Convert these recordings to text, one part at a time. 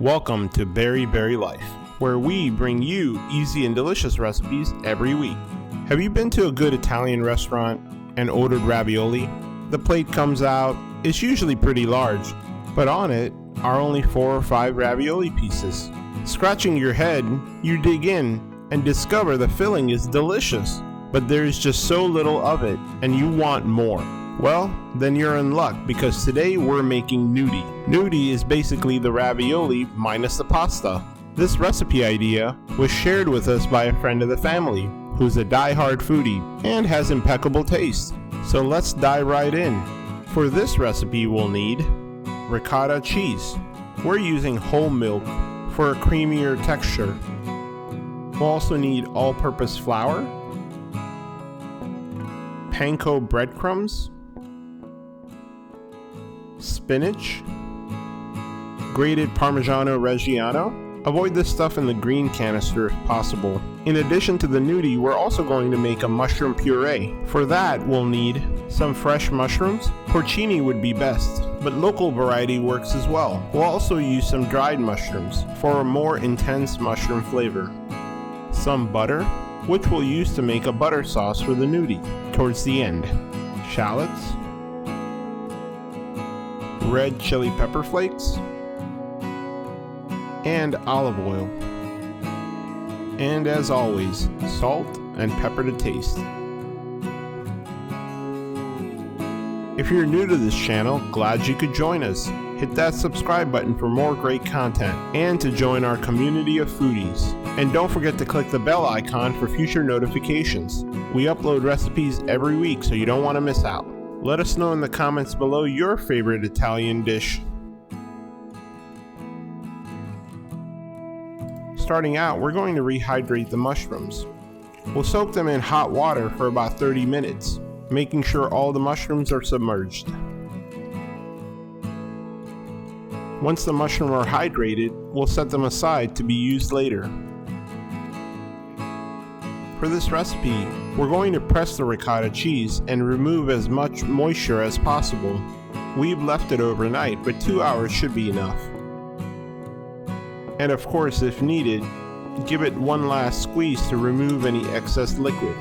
Welcome to Berry Life, where we bring you easy and delicious recipes every week. Have you been to a good Italian restaurant and ordered ravioli? The plate comes out, it's usually pretty large, but on it are only 4 or 5 ravioli pieces. Scratching your head, you dig in and discover the filling is delicious, but there's just so little of it and you want more. Well, then you're in luck because today we're making gnudi. Gnudi is basically the ravioli minus the pasta. This recipe idea was shared with us by a friend of the family who's a die-hard foodie and has impeccable taste. So let's dive right in. For this recipe we'll need ricotta cheese. We're using whole milk for a creamier texture. We'll also need all-purpose flour, panko breadcrumbs, spinach, grated Parmigiano Reggiano. Avoid this stuff in the green canister if possible. In addition to the gnudi, we're also going to make a mushroom puree. For that, we'll need some fresh mushrooms. Porcini would be best, but local variety works as well. We'll also use some dried mushrooms for a more intense mushroom flavor. Some butter, which we'll use to make a butter sauce for the gnudi towards the end. Shallots, red chili pepper flakes, and olive oil. And as always, salt and pepper to taste. If you're new to this channel, glad you could join us. Hit that subscribe button for more great content and to join our community of foodies. And don't forget to click the bell icon for future notifications. We upload recipes every week, so you don't want to miss out. Let us know in the comments below your favorite Italian dish. Starting out, we're going to rehydrate the mushrooms. We'll soak them in hot water for about 30 minutes, making sure all the mushrooms are submerged. Once the mushrooms are hydrated, we'll set them aside to be used later. For this recipe, we're going to press the ricotta cheese and remove as much moisture as possible. We've left it overnight, but 2 hours should be enough. And of course, if needed, give it one last squeeze to remove any excess liquid.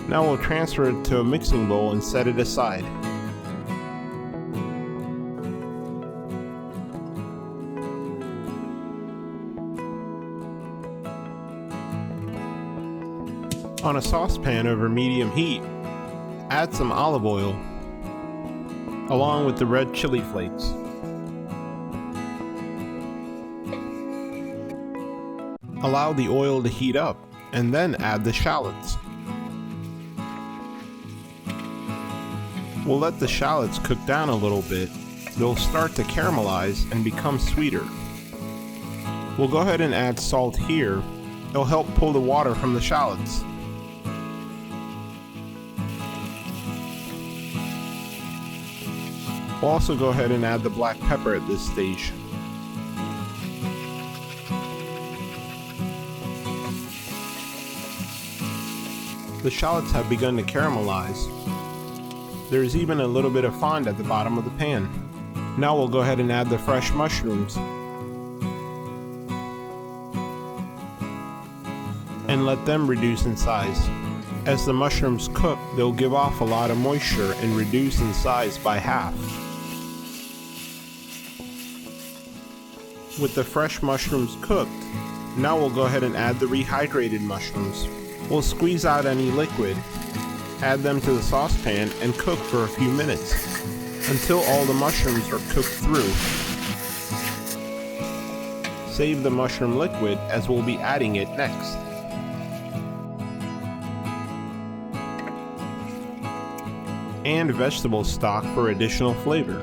Now we'll transfer it to a mixing bowl and set it aside. On a saucepan over medium heat, add some olive oil along with the red chili flakes. Allow the oil to heat up and then add the shallots. We'll let the shallots cook down a little bit. They'll start to caramelize and become sweeter. We'll go ahead and add salt here. It'll help pull the water from the shallots. We'll also go ahead and add the black pepper at this stage. The shallots have begun to caramelize. There's even a little bit of fond at the bottom of the pan. Now we'll go ahead and add the fresh mushrooms and let them reduce in size. As the mushrooms cook, they'll give off a lot of moisture and reduce in size by half. With the fresh mushrooms cooked, now we'll go ahead and add the rehydrated mushrooms. We'll squeeze out any liquid, add them to the saucepan, and cook for a few minutes until all the mushrooms are cooked through. Save the mushroom liquid as we'll be adding it next. And vegetable stock for additional flavor.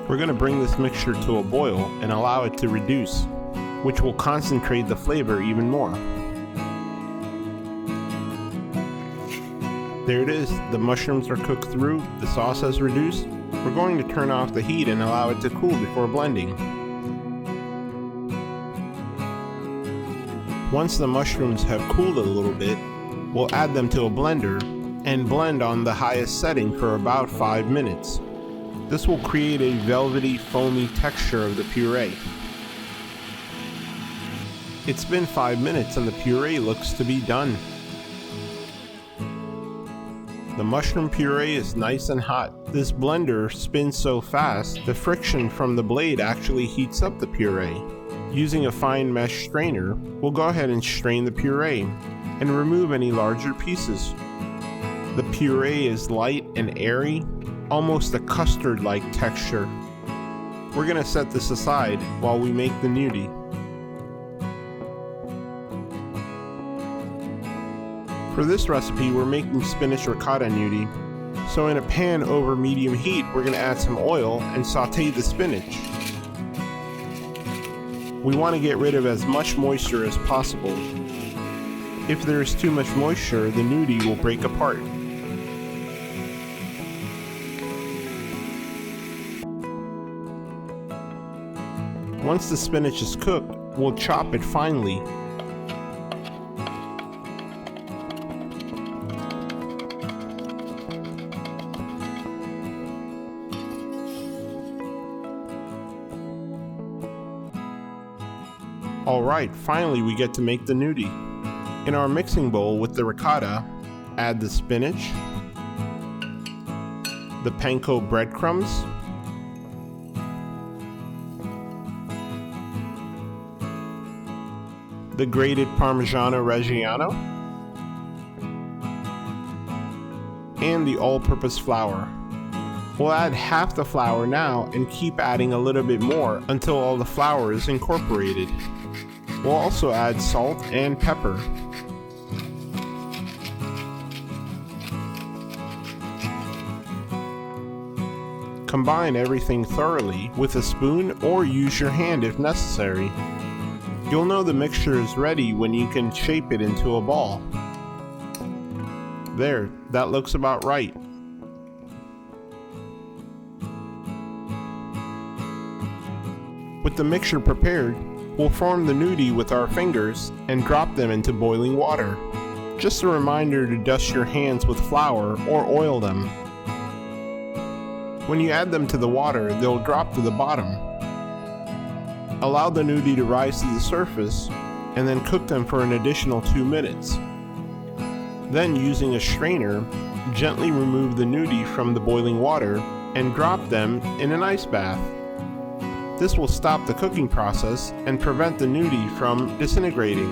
We're going to bring this mixture to a boil and allow it to reduce, which will concentrate the flavor even more. There it is, the mushrooms are cooked through, the sauce has reduced. We're going to turn off the heat and allow it to cool before blending. Once the mushrooms have cooled a little bit, we'll add them to a blender and blend on the highest setting for about 5 minutes. This will create a velvety, foamy texture of the puree. It's been 5 minutes and the puree looks to be done. The mushroom puree is nice and hot. This blender spins so fast, the friction from the blade actually heats up the puree. Using a fine mesh strainer, we'll go ahead and strain the puree and remove any larger pieces. The puree is light and airy, almost a custard-like texture. We're going to set this aside while we make the gnudi. For this recipe, we're making spinach ricotta gnudi. So in a pan over medium heat, we're going to add some oil and saute the spinach. We want to get rid of as much moisture as possible. If there is too much moisture, the gnudi will break apart. Once the spinach is cooked, we'll chop it finely. Alright, finally we get to make the gnudi. In our mixing bowl with the ricotta, add the spinach, the panko breadcrumbs, the grated Parmigiano Reggiano, and the all-purpose flour. We'll add half the flour now and keep adding a little bit more until all the flour is incorporated. We'll also add salt and pepper. Combine everything thoroughly with a spoon or use your hand if necessary. You'll know the mixture is ready when you can shape it into a ball. There, that looks about right. With the mixture prepared, we'll form the gnudi with our fingers and drop them into boiling water. Just a reminder to dust your hands with flour or oil them. When you add them to the water, they'll drop to the bottom. Allow the gnudi to rise to the surface and then cook them for an additional 2 minutes. Then, using a strainer, gently remove the gnudi from the boiling water and drop them in an ice bath. This will stop the cooking process and prevent the gnudi from disintegrating.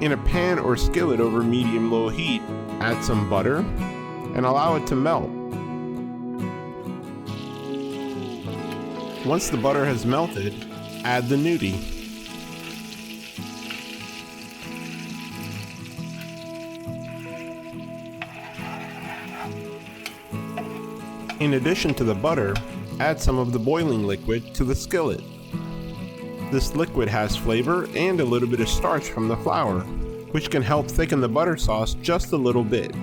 In a pan or skillet over medium-low heat, add some butter and allow it to melt. Once the butter has melted, add the gnudi. In addition to the butter, add some of the boiling liquid to the skillet. This liquid has flavor and a little bit of starch from the flour, which can help thicken the butter sauce just a little bit.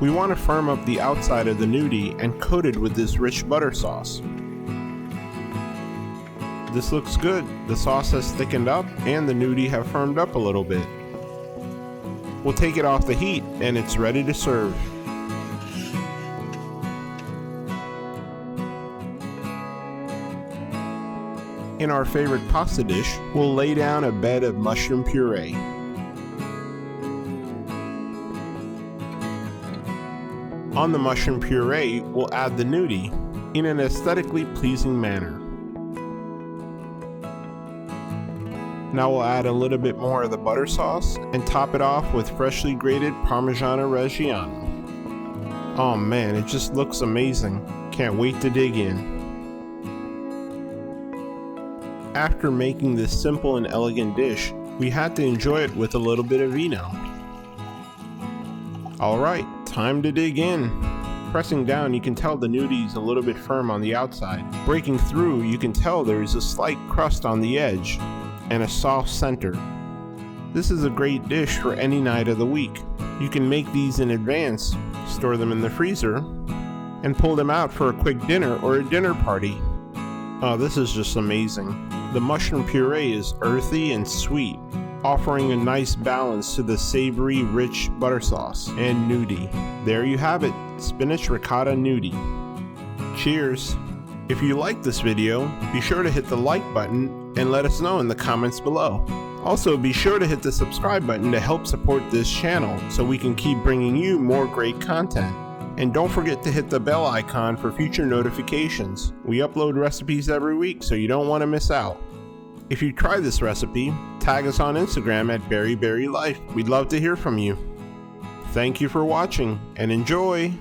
We want to firm up the outside of the gnudi and coat it with this rich butter sauce. This looks good. The sauce has thickened up and the gnudi have firmed up a little bit. We'll take it off the heat and it's ready to serve. In our favorite pasta dish, we'll lay down a bed of mushroom puree. On the mushroom puree, we'll add the gnudi in an aesthetically pleasing manner. Now we'll add a little bit more of the butter sauce and top it off with freshly grated Parmigiano Reggiano. Oh man, it just looks amazing. Can't wait to dig in. After making this simple and elegant dish, we had to enjoy it with a little bit of vino. Alright, time to dig in. Pressing down, you can tell the gnudi is a little bit firm on the outside. Breaking through, you can tell there is a slight crust on the edge and a soft center. This is a great dish for any night of the week. You can make these in advance, store them in the freezer, and pull them out for a quick dinner or a dinner party. Oh, this is just amazing. The mushroom puree is earthy and sweet, offering a nice balance to the savory, rich butter sauce and gnudi. There you have it, Spinach Ricotta GNUDI. Cheers! If you like this video, be sure to hit the like button and let us know in the comments below. Also, be sure to hit the subscribe button to help support this channel so we can keep bringing you more great content. And don't forget to hit the bell icon for future notifications. We upload recipes every week, so you don't want to miss out. If you try this recipe, tag us on Instagram at BerryBerryLife. We'd love to hear from you. Thank you for watching and enjoy!